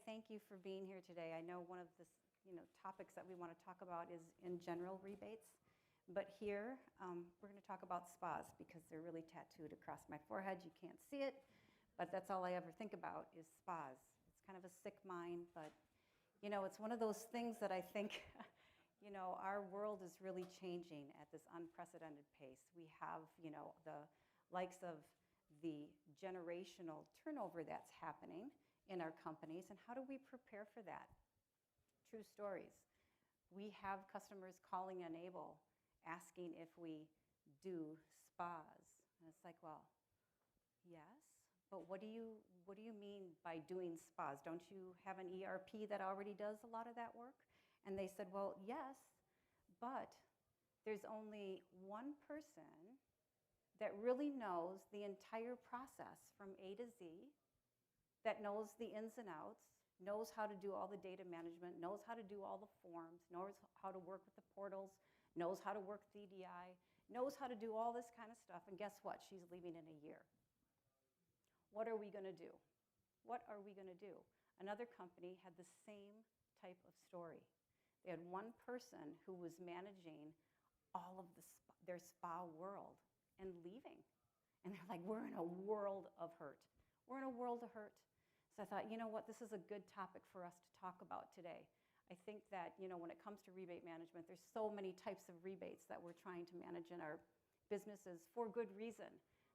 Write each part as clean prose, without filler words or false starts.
thank you for being here today. I know one of the topics that we want to talk about is in general rebates, but here we're going to talk about spas because they're really tattooed across my forehead. You can't see it, but that's all I ever think about is spas. It's kind of a sick mind, but it's one of those things that I think our world is really changing at this unprecedented pace. We have the likes of the generational turnover that's happening in our companies, and how do we prepare for that? True stories. We have customers calling Enable asking if we do spas, and it's like, well, yes, but what do you mean by doing spas? Don't you have an ERP that already does a lot of that work? And they said, well, yes, but there's only one person that really knows the entire process from A to Z, that knows the ins and outs, knows how to do all the data management, knows how to do all the forms, knows how to work with the portals, knows how to work with EDI, knows how to do all this kind of stuff, and guess what? She's leaving in a year. What are we going to do? What are we going to do? Another company had the same type of story. They had one person who was managing all of their spa world and leaving. And they're like, we're in a world of hurt. We're in a world of hurt. So I thought, you know what, this is a good topic for us to talk about today. I think that, when it comes to rebate management, there's so many types of rebates that we're trying to manage in our businesses for good reason.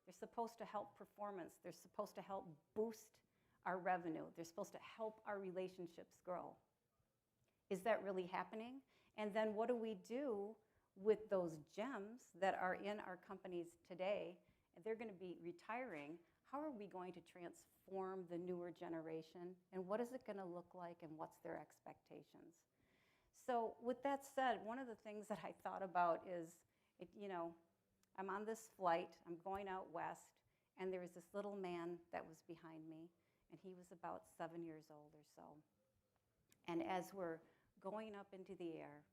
They're supposed to help performance. They're supposed to help boost our revenue. They're supposed to help our relationships grow. Is that really happening? And then what do we do with those gems that are in our companies today? And they're going to be retiring. How are we going to transform the newer generation? And what is it going to look like? And what's their expectations? So with that said, one of the things that I thought about is, I'm on this flight. I'm going out west. And there was this little man that was behind me. And he was about 7 years old or so. And as we're going up into the air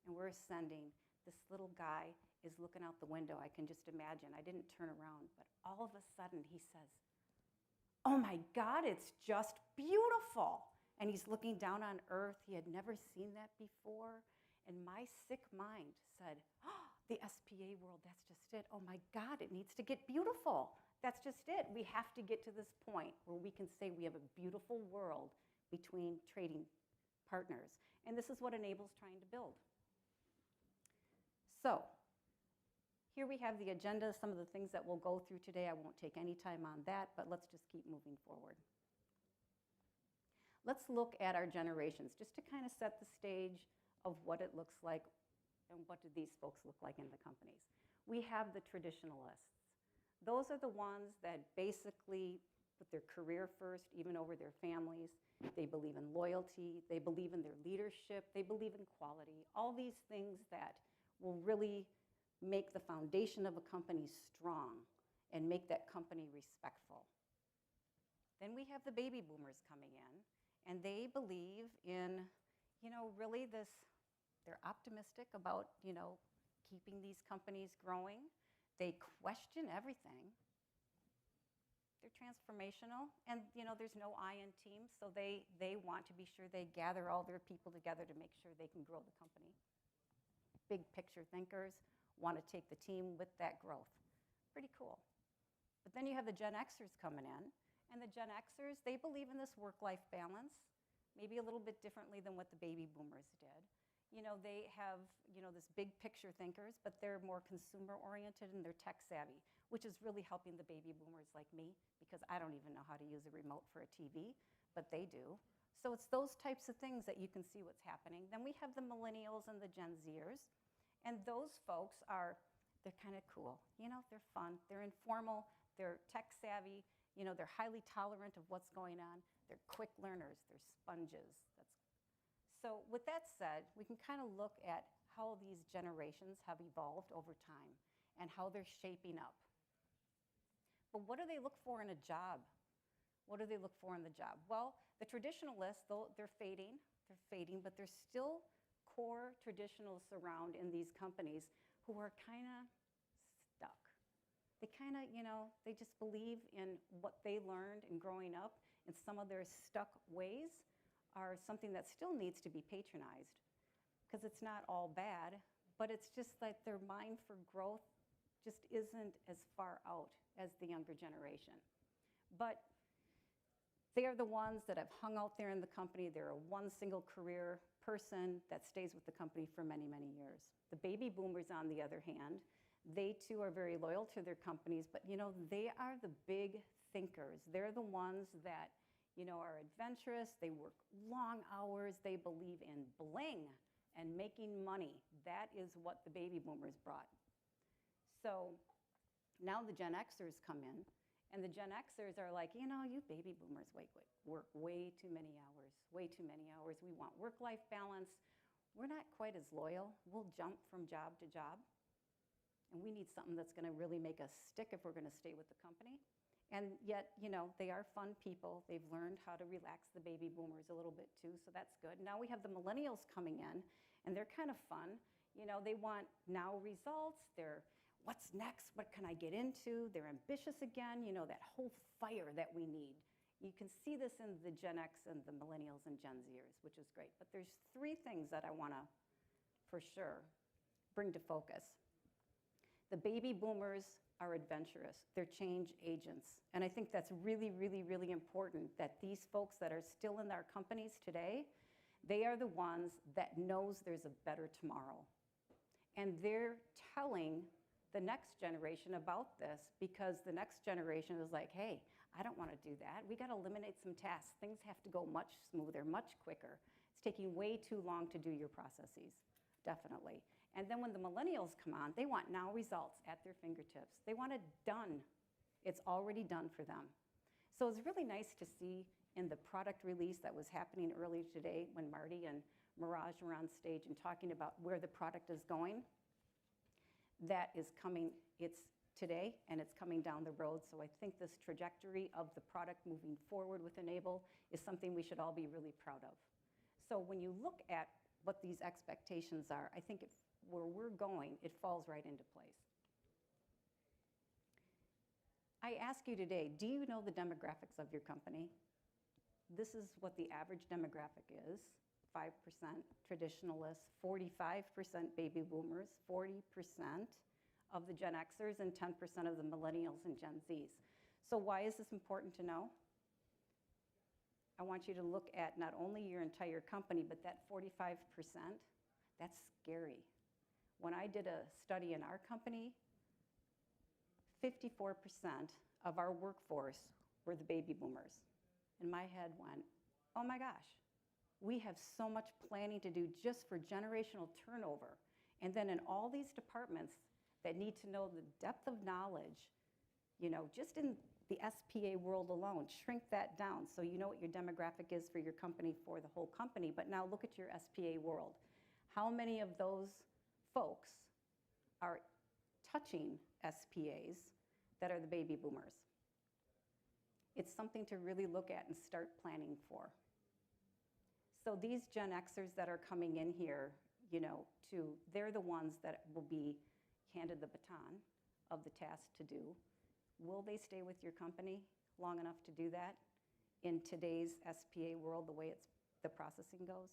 and we're ascending, this little guy is looking out the window. I can just imagine. I didn't turn around, but all of a sudden he says, oh my God, it's just beautiful. And he's looking down on earth. He had never seen that before. And my sick mind said, oh, the SPA world, that's just it. Oh my God, it needs to get beautiful. That's just it. We have to get to this point where we can say we have a beautiful world between trading partners. And this is what Enable's trying to build. So here we have the agenda, some of the things that we'll go through today. I won't take any time on that, but let's just keep moving forward. Let's look at our generations, just to kind of set the stage of what it looks like and what do these folks look like in the companies. We have the traditionalists. Those are the ones that basically put their career first, even over their families. They believe in loyalty. They believe in their leadership. They believe in quality. All these things that will really make the foundation of a company strong and make that company respectful. Then we have the baby boomers coming in, and they believe in, really this, they're optimistic about, keeping these companies growing. They question everything. They're transformational, and there's no I in teams, so they want to be sure they gather all their people together to make sure they can grow the company. Big picture thinkers want to take the team with that growth. Pretty cool. But then you have the Gen Xers coming in, and the Gen Xers, they believe in this work-life balance, maybe a little bit differently than what the baby boomers did. They have, this big picture thinkers, but they're more consumer-oriented and they're tech-savvy, which is really helping the baby boomers like me, because I don't even know how to use a remote for a TV, but they do. So it's those types of things that you can see what's happening. Then we have the millennials and the Gen Zers, and those folks they're kind of cool. They're fun, they're informal, they're tech-savvy, they're highly tolerant of what's going on, they're quick learners, they're sponges. So with that said, we can kind of look at how these generations have evolved over time and how they're shaping up. But what do they look for in a job? What do they look for in the job? Well, the traditionalists, they're fading, but there's still core traditionalists around in these companies who are kind of stuck. They kind of, they just believe in what they learned in growing up and some of their stuck ways are something that still needs to be patronized, because it's not all bad, but it's just like their mind for growth just isn't as far out as the younger generation. But they are the ones that have hung out there in the company. They're a one single career person that stays with the company for many, many years. The baby boomers, on the other hand, they too are very loyal to their companies, but they are the big thinkers. They're the ones that are adventurous. They work long hours. They believe in bling and making money. That is what the baby boomers brought. So now the Gen Xers come in, and the Gen Xers are like, you baby boomers work way too many hours, way too many hours. We want work-life balance. We're not quite as loyal. We'll jump from job to job. And we need something that's going to really make us stick if we're going to stay with the company. And yet, they are fun people. They've learned how to relax the baby boomers a little bit too, so that's good. Now we have the millennials coming in, and they're kind of fun. They want now results. They're, what's next? What can I get into? They're ambitious again, that whole fire that we need. You can see this in the Gen X and the millennials and Gen Zers, which is great. But there's three things that I want to, for sure, bring to focus. The baby boomers are adventurous. They're change agents. And I think that's really, really, really important that these folks that are still in our companies today, they are the ones that knows there's a better tomorrow. And they're telling the next generation about this, because the next generation is like, hey, I don't want to do that. We got to eliminate some tasks. Things have to go much smoother, much quicker. It's taking way too long to do your processes, definitely. And then when the millennials come on, they want now results at their fingertips. They want it done. It's already done for them. So it's really nice to see in the product release that was happening earlier today when Marty and Mirage were on stage and talking about where the product is going. That is coming, it's today, and it's coming down the road. So I think this trajectory of the product moving forward with Enable is something we should all be really proud of. So when you look at what these expectations are, I think where we're going, it falls right into place. I ask you today, do you know the demographics of your company? This is what the average demographic is. 5% traditionalists, 45% baby boomers, 40% of the Gen Xers, and 10% of the millennials and Gen Zs. So why is this important to know? I want you to look at not only your entire company, but that 45%, that's scary. When I did a study in our company, 54% of our workforce were the baby boomers. And my head went, oh my gosh, we have so much planning to do just for generational turnover. And then in all these departments that need to know the depth of knowledge, just in the SPA world alone, shrink that down so you know what your demographic is for your company, for the whole company. But now look at your SPA world. How many of those folks are touching SPAs that are the baby boomers? It's something to really look at and start planning for. So these Gen Xers that are coming in here, they're the ones that will be handed the baton of the task to do. Will they stay with your company long enough to do that in today's SPA world, the way the processing goes?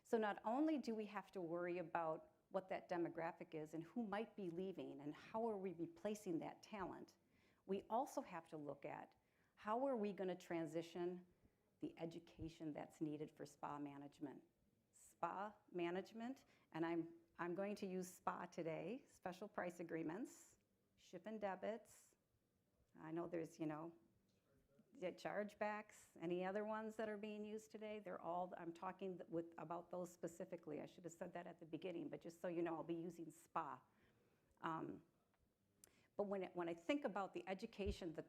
So not only do we have to worry about what that demographic is and who might be leaving and how are we replacing that talent, we also have to look at how are we going to transition the education that's needed for spa management. Spa management, and I'm going to use spa today, special price agreements, ship and debits. I know there's, chargebacks, any other ones that are being used today. They're all, I'm talking about those specifically. I should have said that at the beginning, but just so you know, I'll be using spa. But when I think about the education, the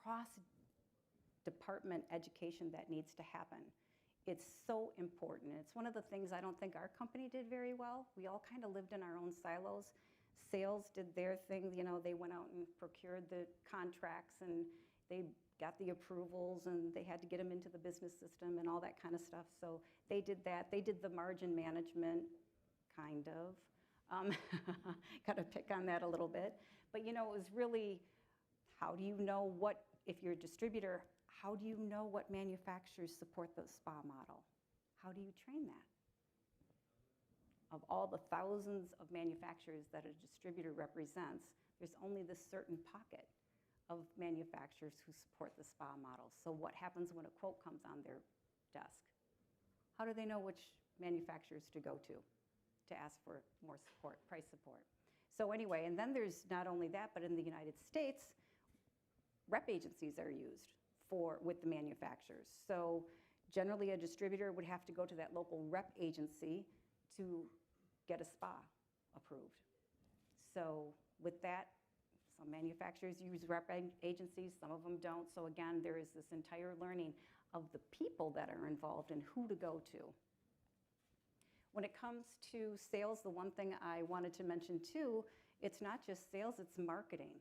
cross-department education that needs to happen, it's so important. It's one of the things I don't think our company did very well. We all kind of lived in our own silos. Sales did their thing, they went out and procured the contracts and they got the approvals and they had to get them into the business system and all that kind of stuff. So they did that. They did the margin management, kind of. Got to pick on that a little bit. But it was really, How do you know what, if you're a distributor, how do you know what manufacturers support the spa model? How do you train that? Of all the thousands of manufacturers that a distributor represents, there's only this certain pocket of manufacturers who support the spa model. So what happens when a quote comes on their desk? How do they know which manufacturers to go to ask for more support, price support? So anyway, and then there's not only that, but in the United States, rep agencies are used with the manufacturers. So generally a distributor would have to go to that local rep agency to get a spa approved. So with that, some manufacturers use rep agencies, some of them don't. So again, there is this entire learning of the people that are involved and who to go to. When it comes to sales, the one thing I wanted to mention too, it's not just sales, it's marketing.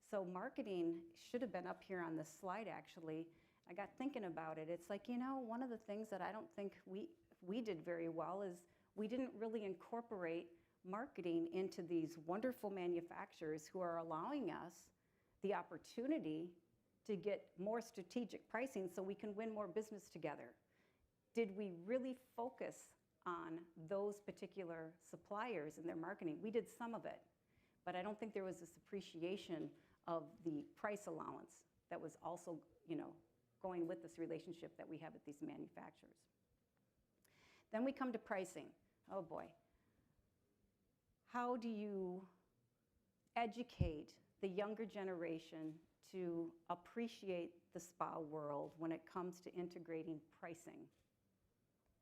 So marketing should have been up here on this slide actually. I got thinking about it. It's like, one of the things that I don't think we did very well is we didn't really incorporate marketing into these wonderful manufacturers who are allowing us the opportunity to get more strategic pricing so we can win more business together. Did we really focus on those particular suppliers and their marketing? We did some of it, but I don't think there was this appreciation of the price allowance that was also, going with this relationship that we have with these manufacturers. Then we come to pricing. Oh boy. How do you educate the younger generation to appreciate the spa world when it comes to integrating pricing?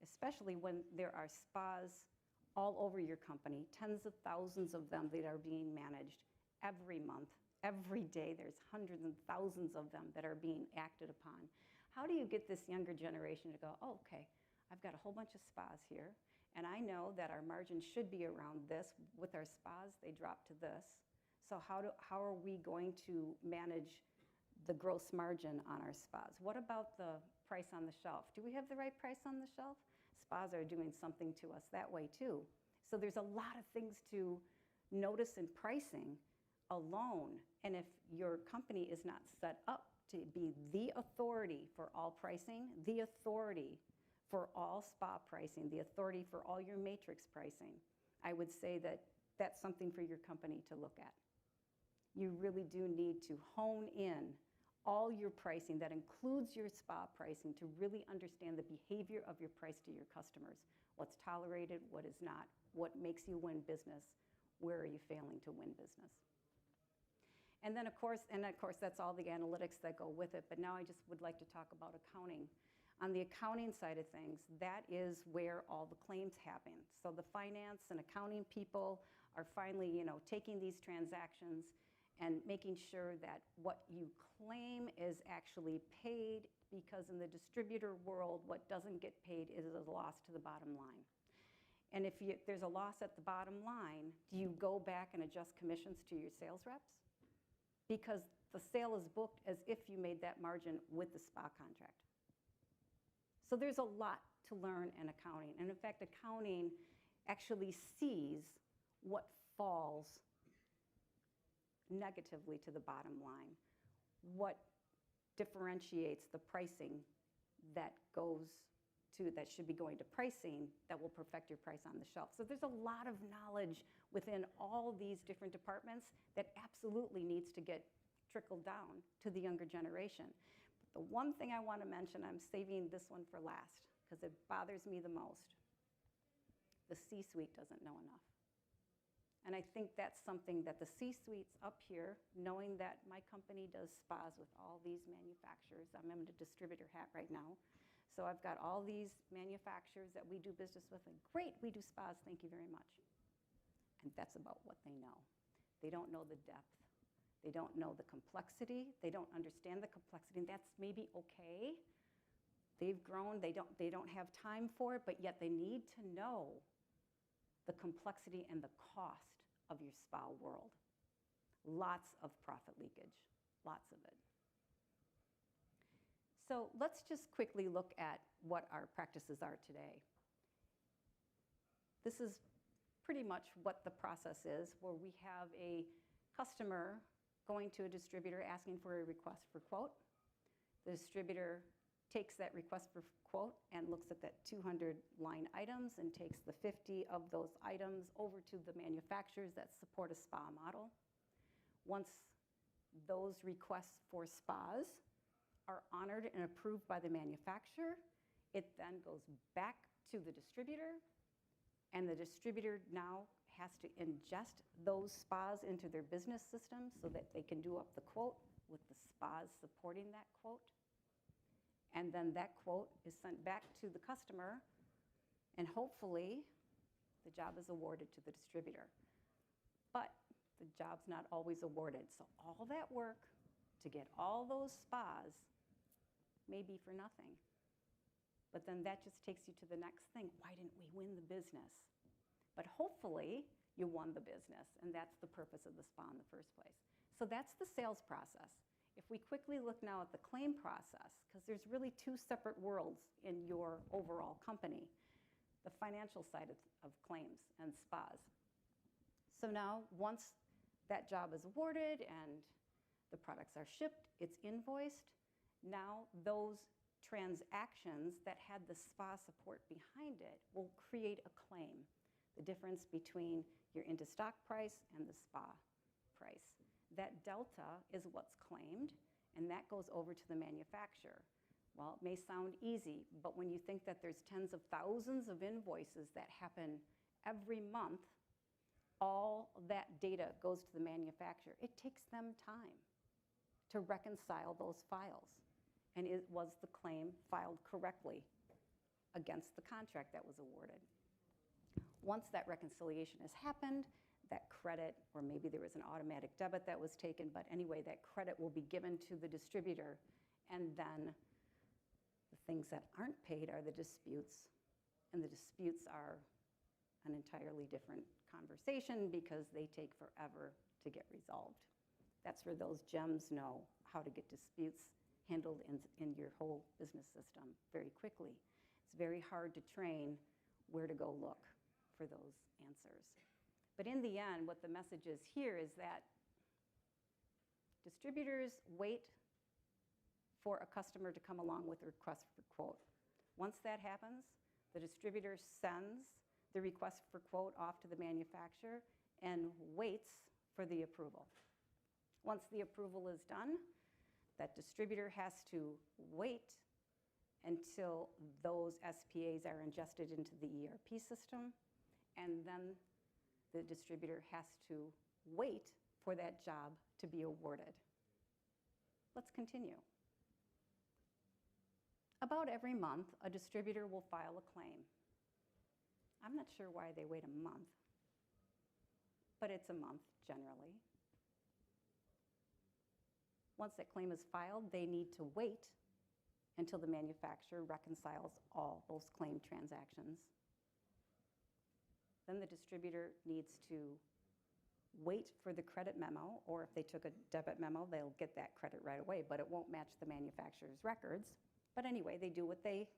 Especially when there are spas all over your company, tens of thousands of them that are being managed every month, every day. There's hundreds and thousands of them that are being acted upon. How do you get this younger generation to go, oh, okay, I've got a whole bunch of spas here, and I know that our margin should be around this. With our spas, they drop to this. So how are we going to manage the gross margin on our spas? What about the price on the shelf? Do we have the right price on the shelf? Spas are doing something to us that way too. So there's a lot of things to notice in pricing alone. And if your company is not set up to be the authority for all pricing, the authority for all spa pricing, the authority for all your matrix pricing, I would say that that's something for your company to look at. You really do need to hone in all your pricing that includes your spa pricing to really understand the behavior of your price to your customers. What's tolerated, what is not, what makes you win business, where are you failing to win business? And then of course, that's all the analytics that go with it, but now I just would like to talk about accounting. On the accounting side of things, that is where all the claims happen. So the finance and accounting people are finally, taking these transactions and making sure that what you claim is actually paid, because in the distributor world, what doesn't get paid is a loss to the bottom line. And if there's a loss at the bottom line, do you go back and adjust commissions to your sales reps? Because the sale is booked as if you made that margin with the spa contract. So there's a lot to learn in accounting. And in fact, accounting actually sees what falls negatively to the bottom line, what differentiates the pricing that should be going to pricing that will perfect your price on the shelf. So there's a lot of knowledge within all these different departments that absolutely needs to get trickled down to the younger generation. But the one thing I want to mention, I'm saving this one for last because it bothers me the most. The C-suite doesn't know enough. And I think that's something that the C-suite's up here, knowing that my company does spas with all these manufacturers. I'm in a distributor hat right now. So I've got all these manufacturers that we do business with, and great, we do spas, thank you very much. And that's about what they know. They don't know the depth. They don't know the complexity. They don't understand the complexity, and that's maybe okay. They've grown, they don't have time for it, but yet they need to know the complexity and the cost of your spa world. Lots of profit leakage, lots of it. So let's just quickly look at what our practices are today. This is pretty much what the process is, where we have a customer going to a distributor asking for a request for quote. The distributor takes that request for quote and looks at that 200 line items and takes the 50 of those items over to the manufacturers that support a spa model. Once those requests for spas are honored and approved by the manufacturer, it then goes back to the distributor, and the distributor now has to ingest those spas into their business system so that they can do up the quote with the spas supporting that quote. And then that quote is sent back to the customer, and hopefully the job is awarded to the distributor. But the job's not always awarded. So all that work to get all those spas may be for nothing. But then that just takes you to the next thing. Why didn't we win the business? But hopefully you won the business, and that's the purpose of the spa in the first place. So that's the sales process. If we quickly look now at the claim process, because there's really two separate worlds in your overall company, the financial side of claims and spas. So now once that job is awarded and the products are shipped, it's invoiced, now those transactions that had the spa support behind it will create a claim, the difference between your into-stock price and the spa price. That delta is what's claimed, and that goes over to the manufacturer. Well, it may sound easy, but when you think that there's tens of thousands of invoices that happen every month, all that data goes to the manufacturer. It takes them time to reconcile those files. And was the claim filed correctly against the contract that was awarded? Once that reconciliation has happened, that credit, or maybe there was an automatic debit that was taken, but anyway, that credit will be given to the distributor, and then the things that aren't paid are the disputes, and the disputes are an entirely different conversation because they take forever to get resolved. That's where those gems know how to get disputes handled in your whole business system very quickly. It's very hard to train where to go look for those answers. But in the end, what the message is here is that distributors wait for a customer to come along with a request for quote. Once that happens, the distributor sends the request for quote off to the manufacturer and waits for the approval. Once the approval is done, that distributor has to wait until those SPAs are ingested into the ERP system, and then the distributor has to wait for that job to be awarded. Let's continue. About every month, a distributor will file a claim. I'm not sure why they wait a month, but it's a month generally. Once that claim is filed, they need to wait until the manufacturer reconciles all those claim transactions. Then the distributor needs to wait for the credit memo, or if they took a debit memo, they'll get that credit right away, but it won't match the manufacturer's records. But anyway, they do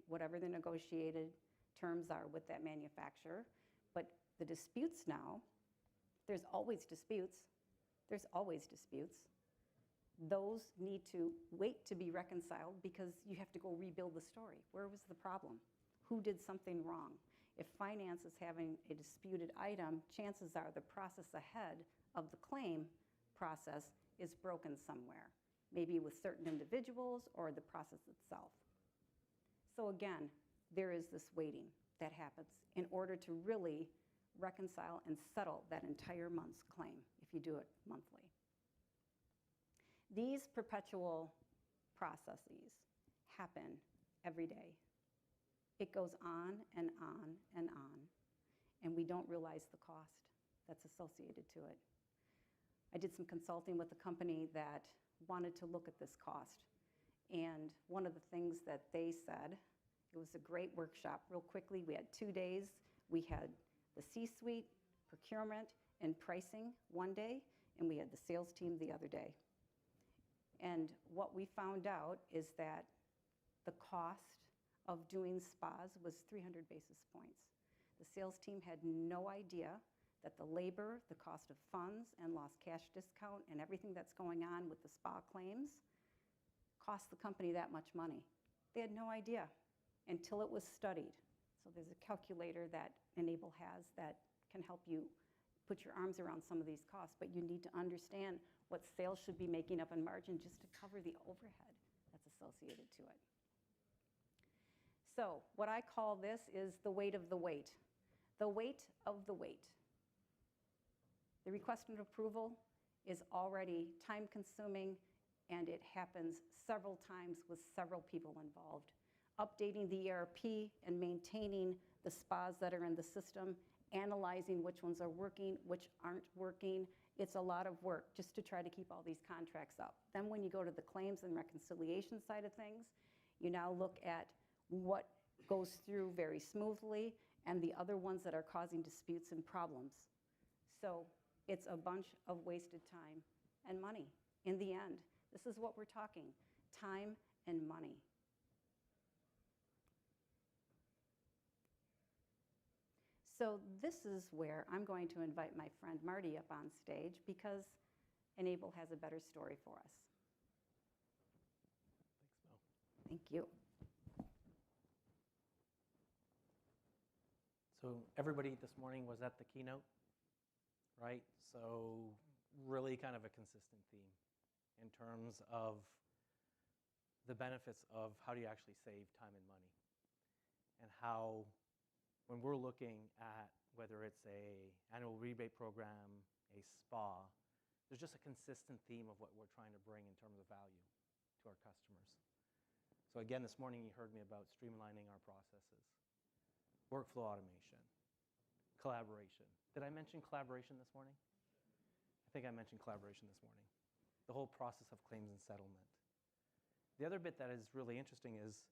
whatever the negotiated terms are with that manufacturer. But the disputes now, there's always disputes. There's always disputes. Those need to wait to be reconciled because you have to go rebuild the story. Where was the problem? Who did something wrong? If finance is having a disputed item, chances are the process ahead of the claim process is broken somewhere, maybe with certain individuals or the process itself. So again, there is this waiting that happens in order to really reconcile and settle that entire month's claim if you do it monthly. These perpetual processes happen every day. It goes on and on and on, and we don't realize the cost that's associated to it. I did some consulting with a company that wanted to look at this cost, and one of the things that they said, it was a great workshop. Real quickly, we had 2 days. We had the C-suite, procurement, and pricing one day, and we had the sales team the other day. And what we found out is that the cost of doing spas was 300 basis points. The sales team had no idea that the labor, the cost of funds, and lost cash discount, and everything that's going on with the spa claims cost the company that much money. They had no idea until it was studied. So there's a calculator that Enable has that can help you put your arms around some of these costs, but you need to understand what sales should be making up in margin just to cover the overhead that's associated to it. So what I call this is the weight of the weight. The weight of the weight. The request and approval is already time-consuming, and it happens several times with several people involved. Updating the ERP and maintaining the spas that are in the system, analyzing which ones are working, which aren't working. It's a lot of work just to try to keep all these contracts up. Then when you go to the claims and reconciliation side of things, you now look at what goes through very smoothly and the other ones that are causing disputes and problems. So it's a bunch of wasted time and money. In the end, this is what we're talking, time and money. So this is where I'm going to invite my friend Marty up on stage because Enable has a better story for us. Thanks, Mo. Thank you. So everybody this morning was at the keynote, right? So really kind of a consistent theme in terms of the benefits of how do you actually save time and money, and how when we're looking at whether it's a annual rebate program, a spa, there's just a consistent theme of what we're trying to bring in terms of value to our customers. So again, this morning you heard me about streamlining our processes, workflow automation, collaboration. Did I mention collaboration this morning? I think I mentioned collaboration this morning. The whole process of claims and settlement. The other bit that is really interesting is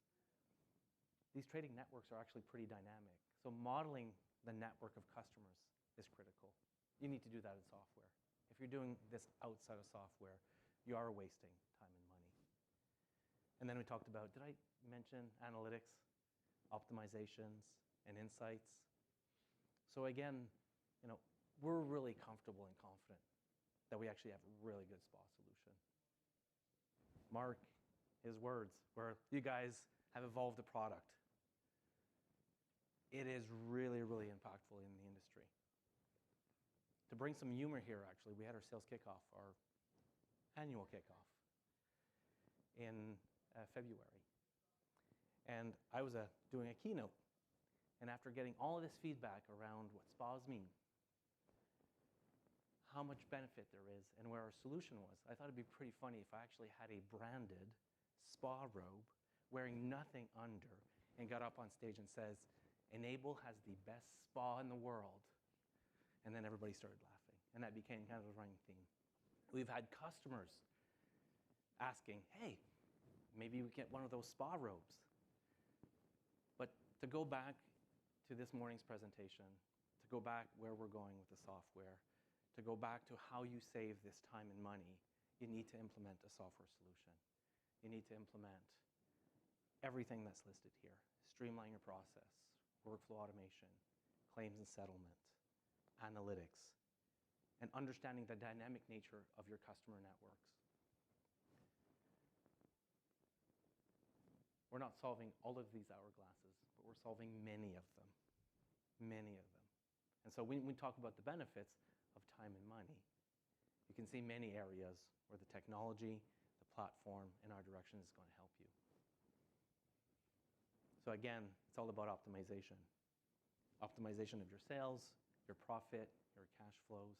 these trading networks are actually pretty dynamic. So modeling the network of customers is critical. You need to do that in software. If you're doing this outside of software, you are wasting time and money. And then we talked about, did I mention analytics, optimizations, and insights? So again, we're really comfortable and confident that we actually have a really good spa solution. Mark, his words, where you guys have evolved a product. It is really, really impactful in the industry. To bring some humor here, actually, we had our sales kickoff, our annual kickoff in February. And I was doing a keynote. And after getting all of this feedback around what spas mean, how much benefit there is, and where our solution was, I thought it'd be pretty funny if I actually had a branded spa robe wearing nothing under and got up on stage and says, Enable has the best spa in the world. And then everybody started laughing. And that became kind of a running theme. We've had customers asking, hey, maybe we get one of those spa robes. But to go back to this morning's presentation, to go back where we're going with the software, to go back to how you save this time and money, you need to implement a software solution. You need to implement everything that's listed here. Streamline your process, workflow automation, claims and settlement, analytics, and understanding the dynamic nature of your customer networks. We're not solving all of these hourglasses, but we're solving many of them, many of them. And so when we talk about the benefits of time and money, you can see many areas where the technology, the platform, and our direction is going to help you. So again, it's all about optimization. Optimization of your sales, your profit, your cash flows,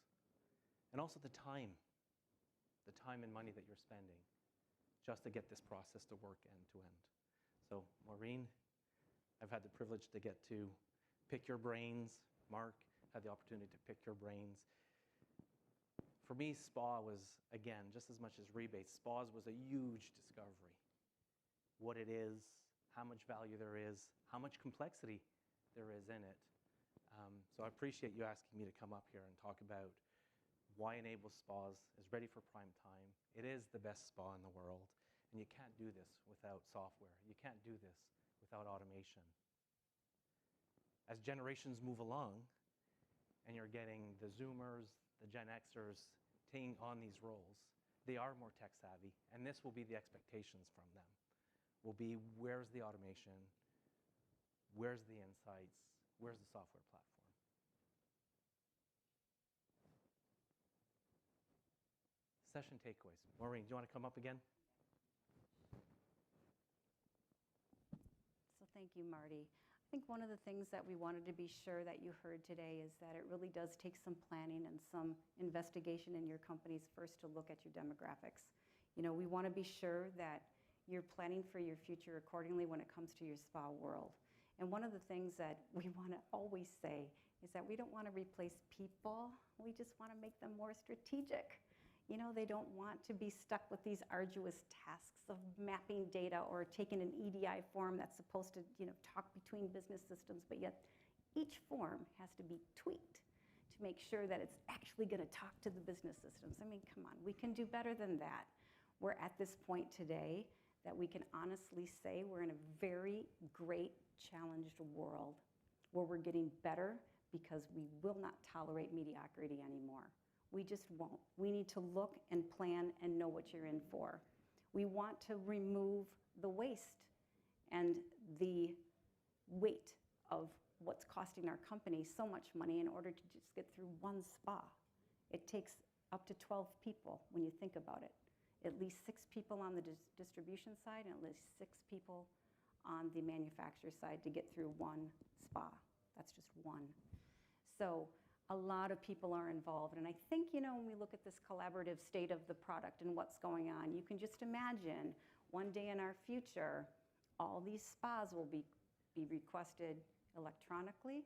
and also the time and money that you're spending just to get this process to work end to end. So Maureen, I've had the privilege to get to pick your brains. Mark, had the opportunity to pick your brains. For me, spa was, again, just as much as rebates, spas was a huge discovery. What it is, how much value there is, how much complexity there is in it. So I appreciate you asking me to come up here and talk about why Enable Spas is ready for prime time. It is the best spa in the world, and you can't do this without software. You can't do this without automation. As generations move along, and you're getting the Zoomers, the Gen Xers taking on these roles. They are more tech savvy, and this will be the expectations from them. Will be, where's the automation? Where's the insights? Where's the software platform? Session takeaways. Maureen, do you want to come up again? So thank you, Marty. I think one of the things that we wanted to be sure that you heard today is that it really does take some planning and some investigation in your companies first to look at your demographics. You know, we want to be sure that you're planning for your future accordingly when it comes to your spa world. And one of the things that we want to always say is that we don't want to replace people. We just want to make them more strategic. You know, they don't want to be stuck with these arduous tasks of mapping data or taking an EDI form that's supposed to, you know, talk between business systems, but yet each form has to be tweaked to make sure that it's actually going to talk to the business systems. I mean, come on, we can do better than that. We're at this point today that we can honestly say we're in a very great, challenged world where we're getting better because we will not tolerate mediocrity anymore. We just won't. We need to look and plan and know what you're in for. We want to remove the waste and the weight of what's costing our company so much money in order to just get through one spa. It takes up to 12 people when you think about it. At least 6 people on the distribution side and at least 6 people on the manufacturer side to get through one spa. That's just one. So a lot of people are involved. And I think, you know, when we look at this collaborative state of the product and what's going on, you can just imagine one day in our future, all these spas will be requested electronically.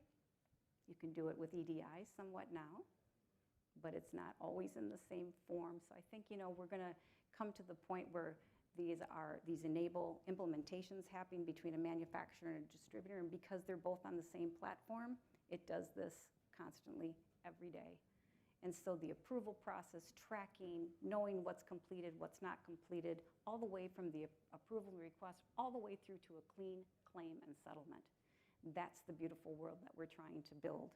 You can do it with EDI somewhat now, but it's not always in the same form. So I think, you know, we're going to come to the point where these enable implementations happening between a manufacturer and a distributor, and because they're both on the same platform, it does this constantly every day. And so the approval process, tracking, knowing what's completed, what's not completed, all the way from the approval request, all the way through to a clean claim and settlement. That's the beautiful world that we're trying to build.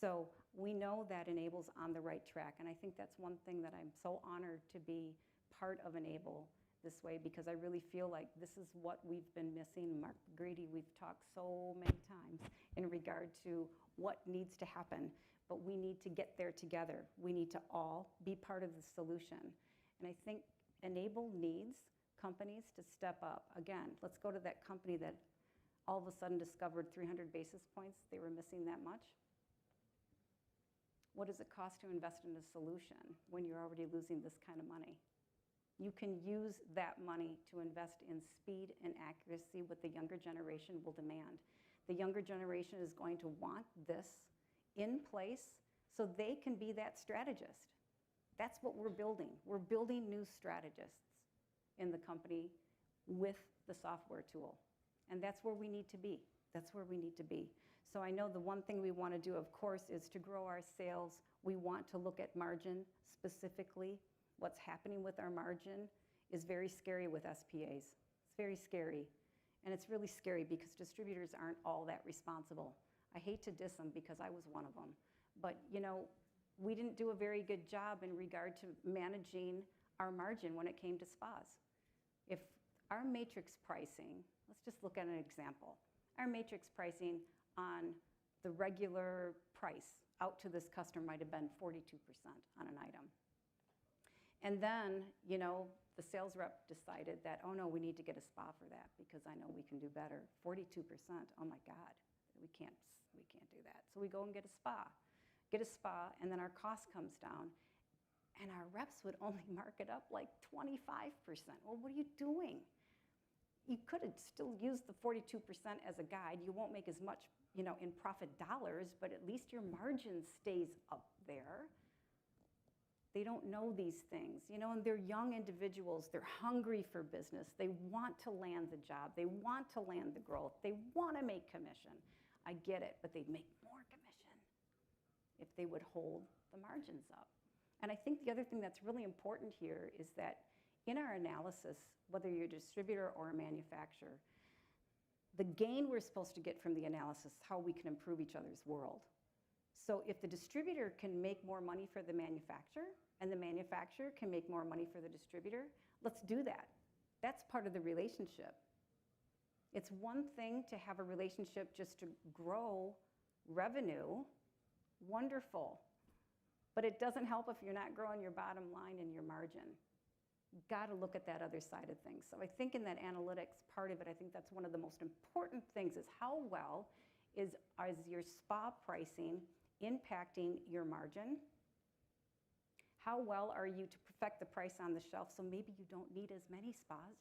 So we know that Enable's on the right track, and I think that's one thing that I'm so honored to be part of Enable this way, because I really feel like this is what we've been missing. Mark Grady, we've talked so many times in regard to what needs to happen, but we need to get there together. We need to all be part of the solution. And I think Enable needs companies to step up. Again, let's go to that company that all of a sudden discovered 300 basis points. They were missing that much. What does it cost to invest in a solution when you're already losing this kind of money? You can use that money to invest in speed and accuracy, what the younger generation will demand. The younger generation is going to want this in place so they can be that strategist. That's what we're building. We're building new strategists in the company with the software tool. And that's where we need to be. That's where we need to be. So I know the one thing we want to do, of course, is to grow our sales. We want to look at margin specifically. What's happening with our margin is very scary with SPAs. It's very scary. And it's really scary because distributors aren't all that responsible. I hate to diss them because I was one of them. But, you know, we didn't do a very good job in regard to managing our margin when it came to spas. If our matrix pricing, let's just look at an example. Our matrix pricing on the regular price out to this customer might have been 42% on an item. And then, you know, the sales rep decided that, oh no, we need to get a spa for that because I know we can do better. 42%, oh my God, we can't do that. So we go and get a spa, and then our cost comes down, and our reps would only mark it up like 25%. Well, what are you doing? You could have still used the 42% as a guide. You won't make as much, you know, in profit dollars, but at least your margin stays up there. They don't know these things, you know, and they're young individuals. They're hungry for business. They want to land the job. They want to land the growth. They want to make commission. I get it, but they'd make more commission if they would hold the margins up. And I think the other thing that's really important here is that in our analysis, whether you're a distributor or a manufacturer, the gain we're supposed to get from the analysis is how we can improve each other's world. So if the distributor can make more money for the manufacturer and the manufacturer can make more money for the distributor, let's do that. That's part of the relationship. It's one thing to have a relationship just to grow revenue, wonderful. But it doesn't help if you're not growing your bottom line and your margin. You've got to look at that other side of things. So I think in that analytics part of it, I think that's one of the most important things is how well is your spa pricing impacting your margin? How well are you to perfect the price on the shelf so maybe you don't need as many spas?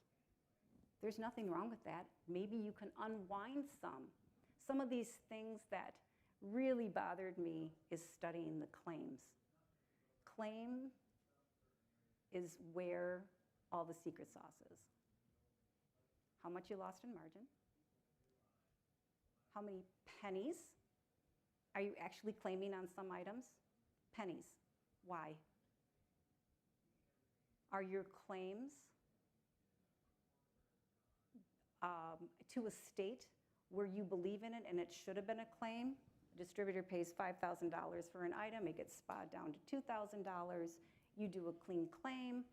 There's nothing wrong with that. Maybe you can unwind some. Some of these things that really bothered me is studying the claims. Claim is where all the secret sauce is. How much you lost in margin? How many pennies are you actually claiming on some items? Pennies. Why? Are your claims to a state where you believe in it and it should have been a claim? A distributor pays $5,000 for an item, it gets spa'd down to $2,000. You do a clean claim,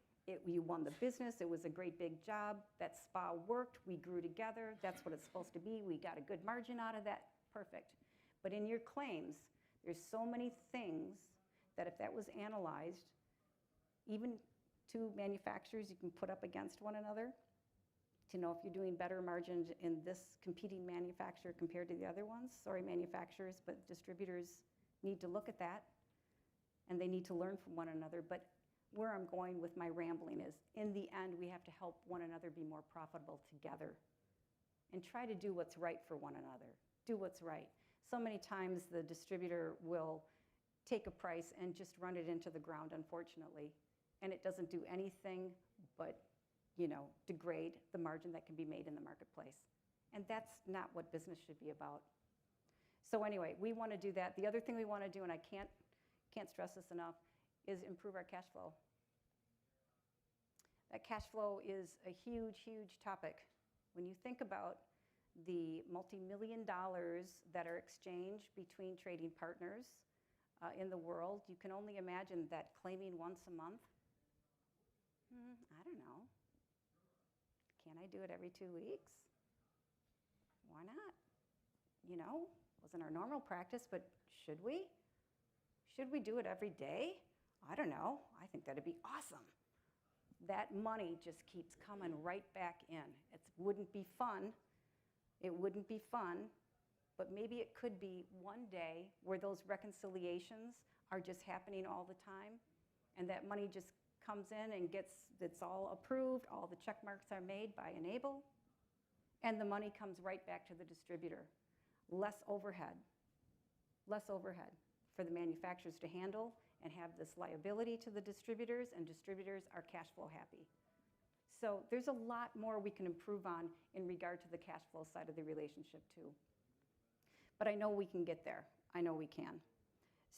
you won the business, it was a great big job, that spa worked, we grew together, that's what it's supposed to be, we got a good margin out of that, perfect. But in your claims, there's so many things that if that was analyzed, even two manufacturers you can put up against one another to know if you're doing better margins in this competing manufacturer compared to the other ones. Sorry, manufacturers, but distributors need to look at that and they need to learn from one another. But where I'm going with my rambling is, in the end, we have to help one another be more profitable together and try to do what's right for one another. Do what's right. So many times the distributor will take a price and just run it into the ground, unfortunately, and it doesn't do anything but, degrade the margin that can be made in the marketplace. And that's not what business should be about. So anyway, we want to do that. The other thing we want to do, and I can't stress this enough, is improve our cash flow. That cash flow is a huge, huge topic. When you think about the multi-million dollars that are exchanged between trading partners in the world, you can only imagine that claiming once a month, I don't know. Can I do it every 2 weeks? Why not? Wasn't our normal practice, but should we? Should we do it every day? I don't know. I think that'd be awesome. That money just keeps coming right back in. It wouldn't be fun. It wouldn't be fun, but maybe it could be one day where those reconciliations are just happening all the time, and that money just comes in and it's all approved, all the check marks are made by Enable, and the money comes right back to the distributor. Less overhead for the manufacturers to handle and have this liability to the distributors, and distributors are cash flow happy. So there's a lot more we can improve on in regard to the cash flow side of the relationship too. But I know we can get there. I know we can.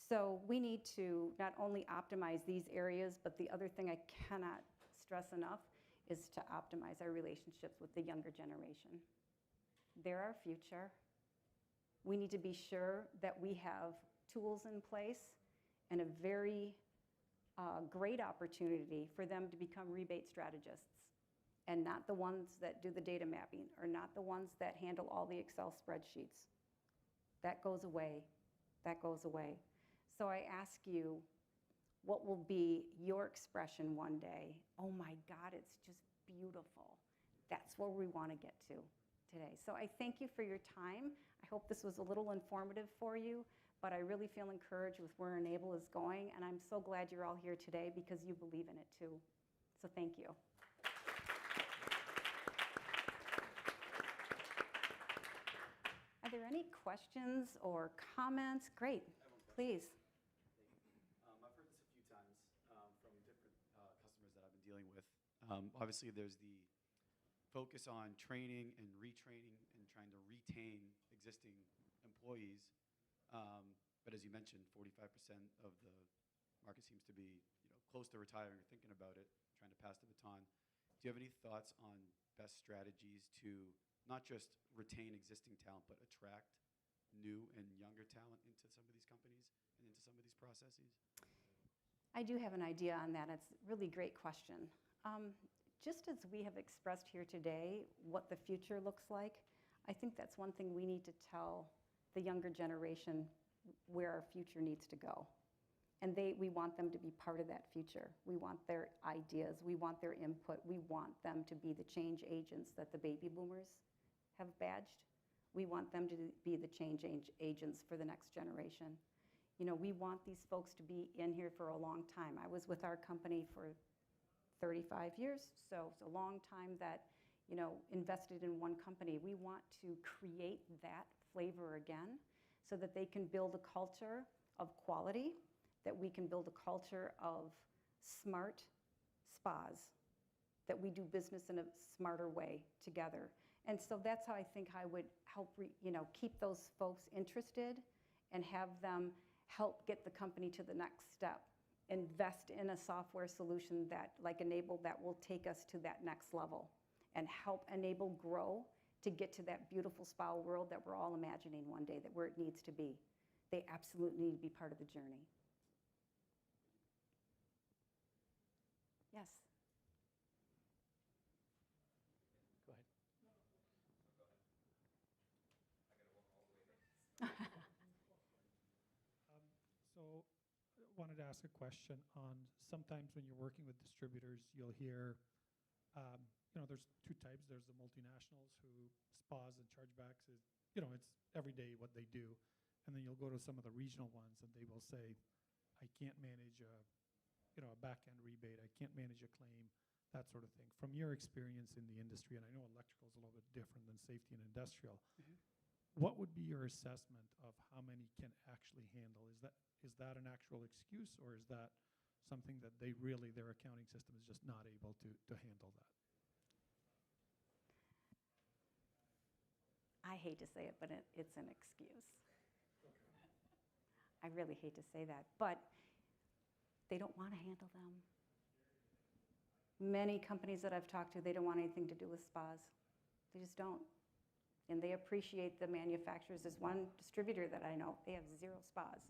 So we need to not only optimize these areas, but the other thing I cannot stress enough is to optimize our relationships with the younger generation. They're our future. We need to be sure that we have tools in place and a very great opportunity for them to become rebate strategists, and not the ones that do the data mapping or not the ones that handle all the Excel spreadsheets. That goes away. That goes away. So I ask you, what will be your expression one day? Oh my God, it's just beautiful. That's where we want to get to today. So I thank you for your time. I hope this was a little informative for you, but I really feel encouraged with where Enable is going, and I'm so glad you're all here today because you believe in it too. So thank you. Are there any questions or comments? Great, please. I've heard this a few times from different customers that I've been dealing with. Obviously, there's the focus on training and retraining and trying to retain existing employees. But as you mentioned, 45% of the market seems to be close to retiring or thinking about it, trying to pass the baton. Do you have any thoughts on best strategies to not just retain existing talent, but attract new and younger talent into some of these companies and into some of these processes? I do have an idea on that. It's a really great question. Just as we have expressed here today what the future looks like, I think that's one thing we need to tell the younger generation where our future needs to go. And we want them to be part of that future. We want their ideas. We want their input. We want them to be the change agents that the baby boomers have badged. We want them to be the change agents for the next generation. You know, we want these folks to be in here for a long time. I was with our company for 35 years, so it's a long time that, you know, invested in one company. We want to create that flavor again so that they can build a culture of quality, that we can build a culture of smart spas, that we do business in a smarter way together. And so that's how I think I would help, keep those folks interested and have them help get the company to the next step. Invest in a software solution that, like Enable, that will take us to that next level and help Enable grow to get to that beautiful spa world that we're all imagining one day, that where it needs to be. They absolutely need to be part of the journey. Yes. Go ahead. So wanted to ask a question on sometimes when you're working with distributors, you'll hear, there's two types. There's the multinationals who spas and chargebacks is, it's every day what they do. And then you'll go to some of the regional ones and they will say, I can't manage a back-end rebate. I can't manage a claim, that sort of thing. From your experience in the industry, and I know electrical is a little bit different than safety and industrial, what would be your assessment of how many can actually handle? Is that an actual excuse, or is that something that their accounting system is just not able to handle that? I hate to say it, but it's an excuse. I really hate to say that, but they don't want to handle them. Many companies that I've talked to, they don't want anything to do with spas. They just don't. And they appreciate the manufacturers. There's one distributor that I know, they have 0 spas.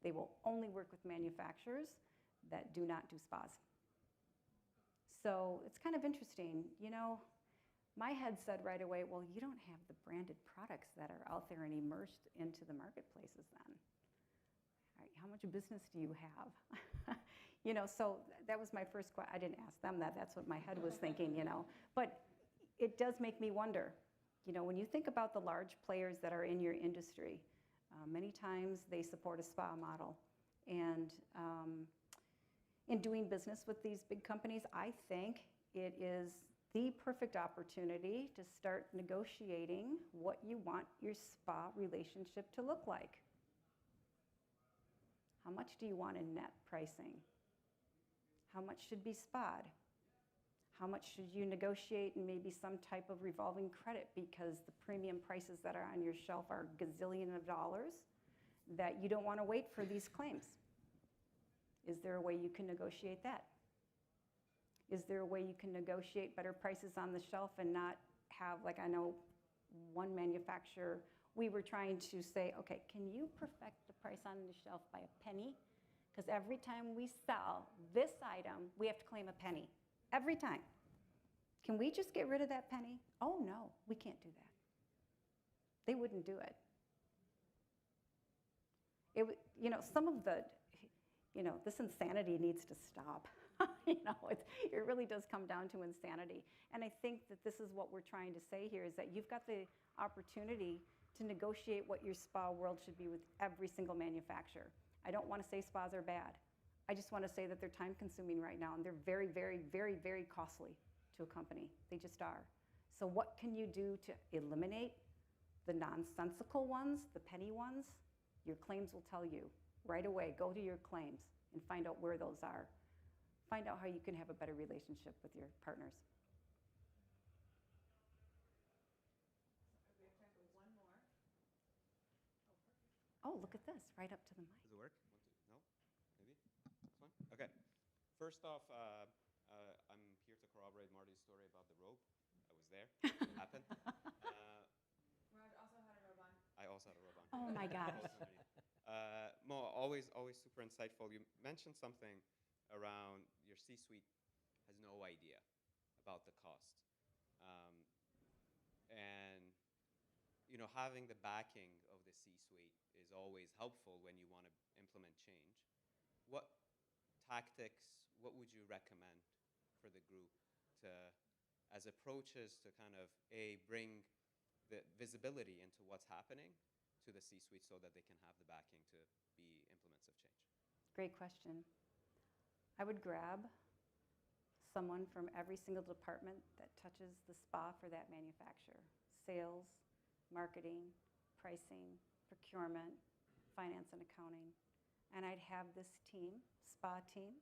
They will only work with manufacturers that do not do spas. So it's kind of interesting. My head said right away, well, you don't have the branded products that are out there and immersed into the marketplaces then. All right, how much business do you have? So that was my first question. I didn't ask them that. That's what my head was thinking, But it does make me wonder. When you think about the large players that are in your industry, many times they support a spa model. And in doing business with these big companies, I think it is the perfect opportunity to start negotiating what you want your spa relationship to look like. How much do you want in net pricing? How much should be spa'd? How much should you negotiate in maybe some type of revolving credit because the premium prices that are on your shelf are gazillion of dollars that you don't want to wait for these claims? Is there a way you can negotiate that? Is there a way you can negotiate better prices on the shelf and not have, like I know one manufacturer, we were trying to say, okay, can you perfect the price on the shelf by a penny? Because every time we sell this item, we have to claim a penny. Every time. Can we just get rid of that penny? Oh, no, we can't do that. They wouldn't do it. Some of the, this insanity needs to stop. It really does come down to insanity. And I think that this is what we're trying to say here is that you've got the opportunity to negotiate what your spa world should be with every single manufacturer. I don't want to say spas are bad. I just want to say that they're time consuming right now and they're very, very, very, very costly to a company. They just are. So what can you do to eliminate the nonsensical ones, the penny ones? Your claims will tell you right away. Go to your claims and find out where those are. Find out how you can have a better relationship with your partners. We have time for one more. Oh, look at this, right up to the mic. Does it work? No? Maybe? This one? Okay. First off, I'm here to corroborate Marty's story about the robe. I was there. It happened. Raj also had a robe on. I also had a robe on. Oh my gosh. Mo, always super insightful. You mentioned something around your C-suite has no idea about the cost. And having the backing of the C-suite is always helpful when you want to implement change. What tactics, what would you recommend for the group as approaches to kind of, bring the visibility into what's happening to the C-suite so that they can have the backing to be implements of change? Great question. I would grab someone from every single department that touches the spa for that manufacturer. Sales, marketing, pricing, procurement, finance and accounting. And I'd have this team, spa team,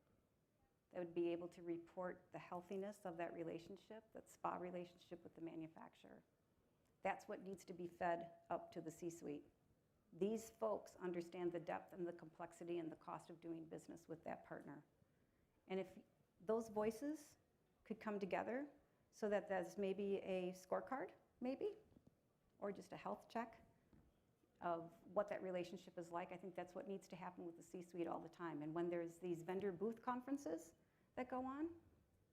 that would be able to report the healthiness of that relationship, that spa relationship with the manufacturer. That's what needs to be fed up to the C-suite. These folks understand the depth and the complexity and the cost of doing business with that partner. And if those voices could come together so that there's maybe a scorecard, maybe, or just a health check of what that relationship is like, I think that's what needs to happen with the C-suite all the time. And when there's these vendor booth conferences that go on,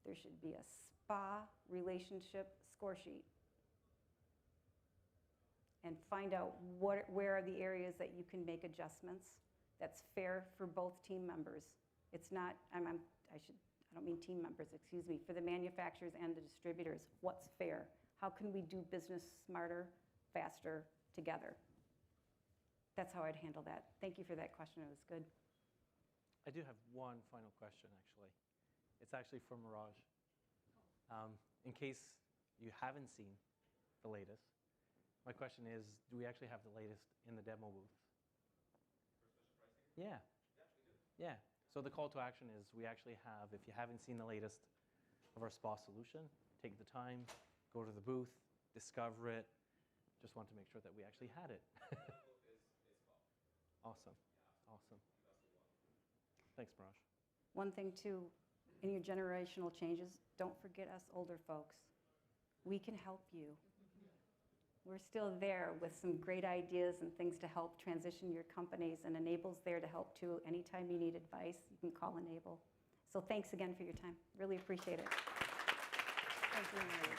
there should be a spa relationship score sheet. And find out where are the areas that you can make adjustments that's fair for both team members. It's not, I don't mean team members, excuse me, for the manufacturers and the distributors. What's fair? How can we do business smarter, faster, together? That's how I'd handle that. Thank you for that question. It was good. I do have one final question, actually. It's actually for Mirage. In case you haven't seen the latest, my question is, do we actually have the latest in the demo booth? Yeah. Yeah. So the call to action is we actually have, if you haven't seen the latest of our spa solution, take the time, go to the booth, discover it. Just want to make sure that we actually had it. Awesome. Awesome. Thanks, Mirage. One thing too, in your generational changes, don't forget us older folks. We can help you. We're still there with some great ideas and things to help transition your companies, and Enable's there to help too. Anytime you need advice, you can call Enable. So thanks again for your time. Really appreciate it. Thank you, Mary.